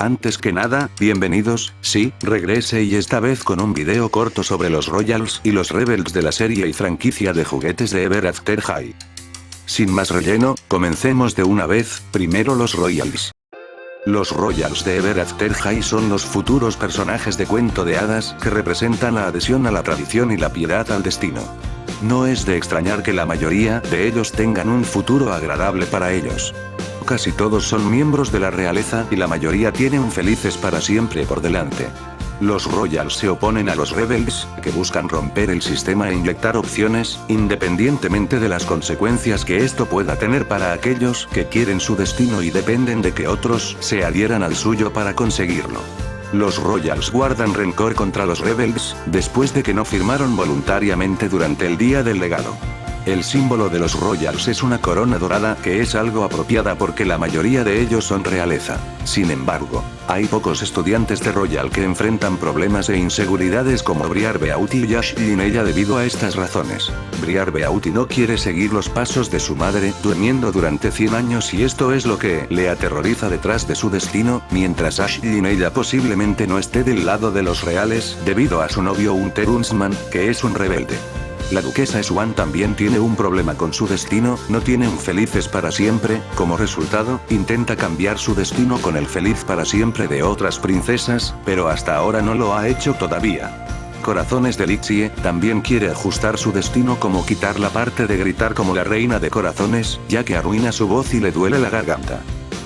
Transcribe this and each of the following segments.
Antes que nada, bienvenidos, sí, regrese y esta vez con un video corto sobre los Royals y los Rebels de la serie y franquicia de juguetes de Ever After High. Sin más relleno, comencemos de una vez, primero los Royals. Los Royals de Ever After High son los futuros personajes de cuento de hadas que representan la adhesión a la tradición y la piedad al destino. No es de extrañar que la mayoría de ellos tengan un futuro agradable para ellos. Casi todos son miembros de la realeza y la mayoría tienen felices para siempre por delante. Los Royals se oponen a los Rebels, que buscan romper el sistema e inyectar opciones, independientemente de las consecuencias que esto pueda tener para aquellos que quieren su destino y dependen de que otros se adhieran al suyo para conseguirlo. Los Royals guardan rencor contra los Rebels, después de que no firmaron voluntariamente durante el Día del Legado. El símbolo de los Royals es una corona dorada que es algo apropiada porque la mayoría de ellos son realeza. Sin embargo, hay pocos estudiantes de Royal que enfrentan problemas e inseguridades como Briar Beauty y Ash Linnea debido a estas razones. Briar Beauty no quiere seguir los pasos de su madre, durmiendo durante 100 años y esto es lo que le aterroriza detrás de su destino, mientras Ash Linnea posiblemente no esté del lado de los reales, debido a su novio Hunter Huntsman, que es un rebelde. La duquesa Swan también tiene un problema con su destino, no tiene un felices para siempre, como resultado, intenta cambiar su destino con el feliz para siempre de otras princesas, pero hasta ahora no lo ha hecho todavía. Corazones de Lizzie también quiere ajustar su destino como quitar la parte de gritar como la reina de corazones, ya que arruina su voz y le duele la garganta.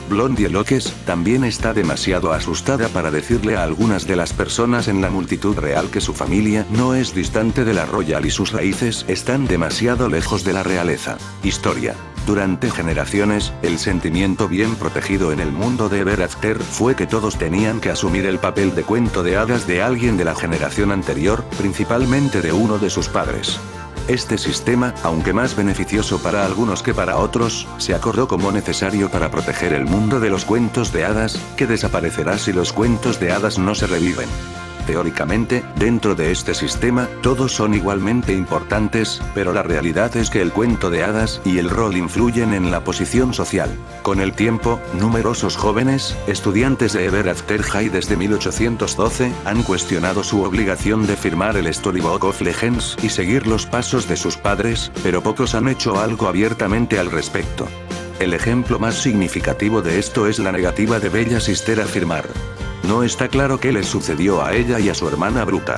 Blondie Loques también está demasiado asustada para decirle a algunas de las personas en la multitud real que su familia no es distante de la Royal y sus raíces están demasiado lejos de la realeza. Historia. Durante generaciones, el sentimiento bien protegido en el mundo de Ever After fue que todos tenían que asumir el papel de cuento de hadas de alguien de la generación anterior, principalmente de uno de sus padres. Este sistema, aunque más beneficioso para algunos que para otros, se acordó como necesario para proteger el mundo de los cuentos de hadas, que desaparecerá si los cuentos de hadas no se reviven. Teóricamente, dentro de este sistema, todos son igualmente importantes, pero la realidad es que el cuento de hadas y el rol influyen en la posición social. Con el tiempo, numerosos jóvenes, estudiantes de Ever After High desde 1812, han cuestionado su obligación de firmar el Storybook of Legends y seguir los pasos de sus padres, pero pocos han hecho algo abiertamente al respecto. El ejemplo más significativo de esto es la negativa de Bella Sister a firmar. No está claro qué le sucedió a ella y a su hermana Bruta.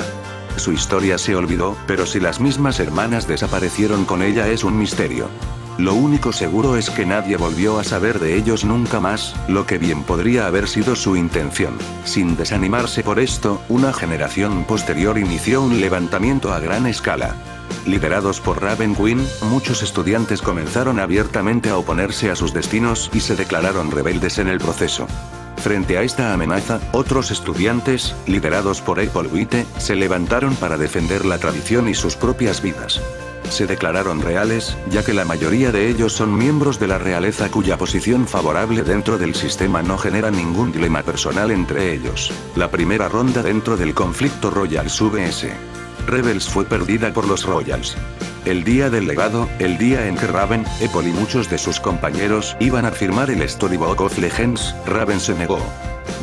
Su historia se olvidó, pero si las mismas hermanas desaparecieron con ella es un misterio. Lo único seguro es que nadie volvió a saber de ellos nunca más, lo que bien podría haber sido su intención. Sin desanimarse por esto, una generación posterior inició un levantamiento a gran escala. Liderados por Raven Queen, muchos estudiantes comenzaron abiertamente a oponerse a sus destinos y se declararon rebeldes en el proceso. Frente a esta amenaza, otros estudiantes, liderados por Apple White, se levantaron para defender la tradición y sus propias vidas. Se declararon reales, ya que la mayoría de ellos son miembros de la realeza cuya posición favorable dentro del sistema no genera ningún dilema personal entre ellos. La primera ronda dentro del conflicto Royals vs. Rebels fue perdida por los Royals. El día del legado, el día en que Raven, Apple y muchos de sus compañeros iban a firmar el Storybook of Legends, Raven se negó.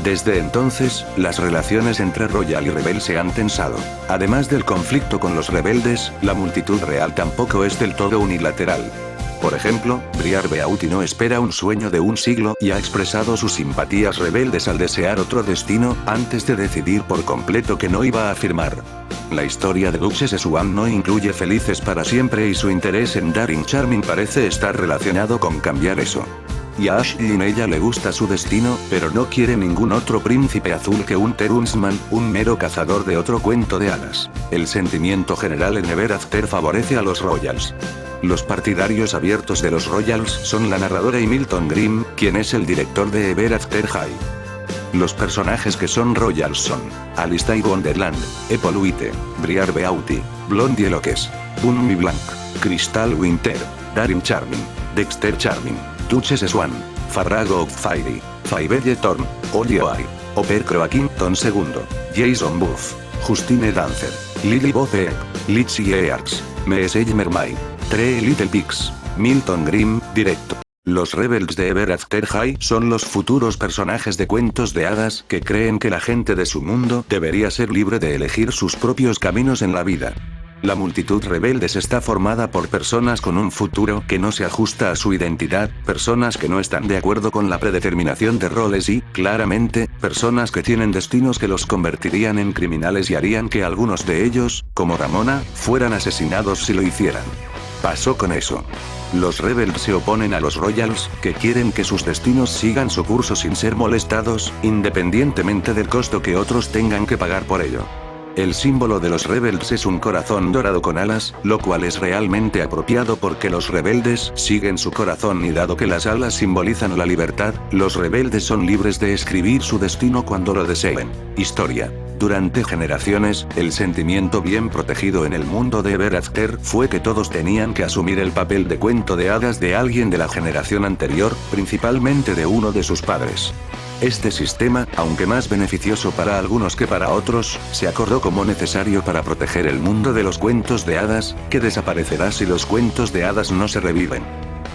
Desde entonces, las relaciones entre Royal y Rebel se han tensado. Además del conflicto con los rebeldes, la multitud real tampoco es del todo unilateral. Por ejemplo, Briar Beauty no espera un sueño de un siglo y ha expresado sus simpatías rebeldes al desear otro destino, antes de decidir por completo que no iba a firmar. La historia de Duchess Swan no incluye felices para siempre y su interés en Daring Charming parece estar relacionado con cambiar eso. Y a Ash Linnea le gusta su destino, pero no quiere ningún otro príncipe azul que Hunter Huntsman, un mero cazador de otro cuento de hadas. El sentimiento general en Ever After favorece a los Royals. Los partidarios abiertos de los Royals son la narradora y Milton Grimm, quien es el director de Ever After High. Los personajes que son Royals son Alistair Wonderland, Apple White, Briar Beauty, Blondie Loques, Bunny Blank, Crystal Winter, Daring Charming, Dexter Charming, Duchess Swan, Farrago Fairy, Faibelle Thorn, Ollie Oai, Oper Croakington II, Jason Buff, Justine Dancer, Lily Bo Peep, Lizzie Earps, Message Mermaid, Three Little Pigs, Milton Grimm, director. Los Rebels de Ever After High son los futuros personajes de cuentos de hadas que creen que la gente de su mundo debería ser libre de elegir sus propios caminos en la vida. La multitud rebeldes está formada por personas con un futuro que no se ajusta a su identidad, personas que no están de acuerdo con la predeterminación de roles y, claramente, personas que tienen destinos que los convertirían en criminales y harían que algunos de ellos, como Ramona, fueran asesinados si lo hicieran. Pasó con eso. Los Rebels se oponen a los Royals, que quieren que sus destinos sigan su curso sin ser molestados, independientemente del costo que otros tengan que pagar por ello. El símbolo de los Rebels es un corazón dorado con alas, lo cual es realmente apropiado porque los rebeldes siguen su corazón y dado que las alas simbolizan la libertad, los rebeldes son libres de escribir su destino cuando lo deseen. Historia. Durante generaciones, el sentimiento bien protegido en el mundo de Ever After fue que todos tenían que asumir el papel de cuento de hadas de alguien de la generación anterior, principalmente de uno de sus padres. Este sistema, aunque más beneficioso para algunos que para otros, se acordó como necesario para proteger el mundo de los cuentos de hadas, que desaparecerá si los cuentos de hadas no se reviven.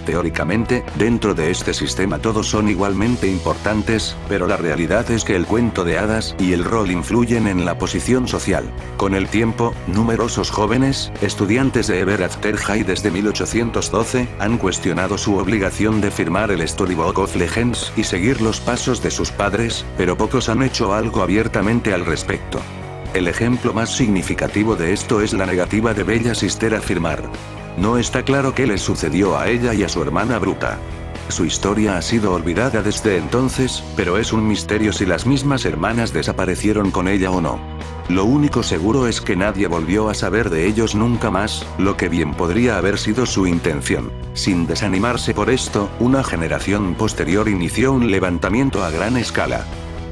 Teóricamente, dentro de este sistema todos son igualmente importantes, pero la realidad es que el cuento de hadas y el rol influyen en la posición social. Con el tiempo, numerosos jóvenes, estudiantes de Ever After High desde 1812, han cuestionado su obligación de firmar el Storybook of Legends y seguir los pasos de sus padres, pero pocos han hecho algo abiertamente al respecto. El ejemplo más significativo de esto es la negativa de Bella Sister a firmar. No está claro qué le sucedió a ella y a su hermana Bruta. Su historia ha sido olvidada desde entonces, pero es un misterio si las mismas hermanas desaparecieron con ella o no. Lo único seguro es que nadie volvió a saber de ellos nunca más, lo que bien podría haber sido su intención. Sin desanimarse por esto, una generación posterior inició un levantamiento a gran escala.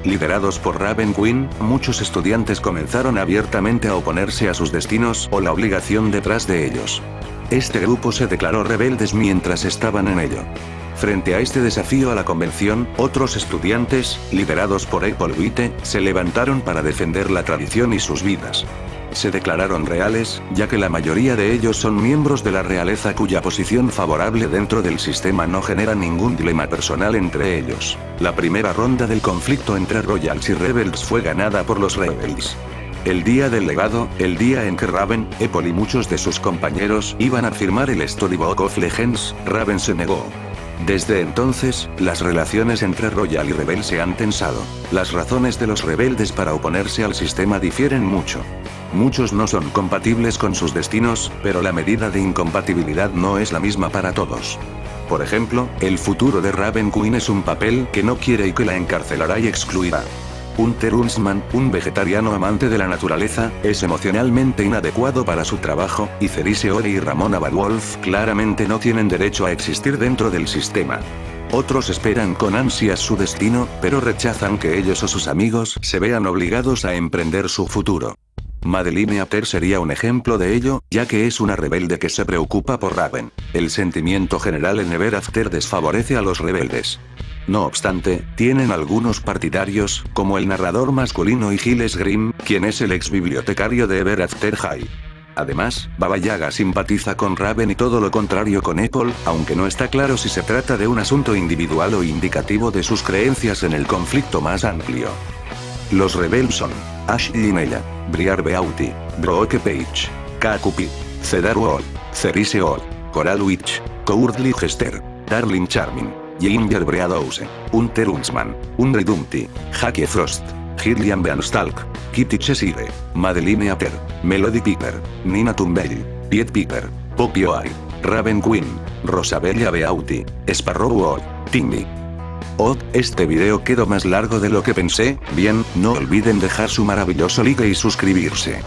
Liderados por Raven Queen, muchos estudiantes comenzaron abiertamente a oponerse a sus destinos o la obligación detrás de ellos. Este grupo se declaró rebeldes mientras estaban en ello. Frente a este desafío a la convención, otros estudiantes, liderados por Apple White, se levantaron para defender la tradición y sus vidas. Se declararon reales, ya que la mayoría de ellos son miembros de la realeza cuya posición favorable dentro del sistema no genera ningún dilema personal entre ellos. La primera ronda del conflicto entre Royals y Rebels fue ganada por los Rebels. El día del legado, el día en que Raven, Apple y muchos de sus compañeros iban a firmar el Storybook of Legends, Raven se negó. Desde entonces, las relaciones entre Royal y Rebel se han tensado. Las razones de los rebeldes para oponerse al sistema difieren mucho. Muchos no son compatibles con sus destinos, pero la medida de incompatibilidad no es la misma para todos. Por ejemplo, el futuro de Raven Queen es un papel que no quiere y que la encarcelará y excluirá. Hunter Huntsman, un vegetariano amante de la naturaleza, es emocionalmente inadecuado para su trabajo, y Cerise Ore y Ramona Bad Wolf claramente no tienen derecho a existir dentro del sistema. Otros esperan con ansias su destino, pero rechazan que ellos o sus amigos se vean obligados a emprender su futuro. Madeline Ater sería un ejemplo de ello, ya que es una rebelde que se preocupa por Raven. El sentimiento general en Ever After desfavorece a los rebeldes. No obstante, tienen algunos partidarios, como el narrador masculino y Giles Grimm, quien es el ex bibliotecario de Ever After High. Además, Baba Yaga simpatiza con Raven y todo lo contrario con Apple, aunque no está claro si se trata de un asunto individual o indicativo de sus creencias en el conflicto más amplio. Los Rebels son Ashley Nella, Briar Beauty, Brooke Page, Kakupi, Cedar Wall, Cerise Ore, Coral Witch, Courtly Hester, Darling Charming, Ginger Breadhouse, Hunter Huntsman, Unri Dumpty, Jackie Frost, Gillian Beanstalk, Kitty Cheshire, Madeline Ater, Melody Piper, Nina Tumbell, Piet Piper, Poppy Oai, Raven Queen, Rosabella Beauty, Sparrow Wall, Timmy. Oh, este video quedó más largo de lo que pensé. Bien, no olviden dejar su maravilloso like y suscribirse.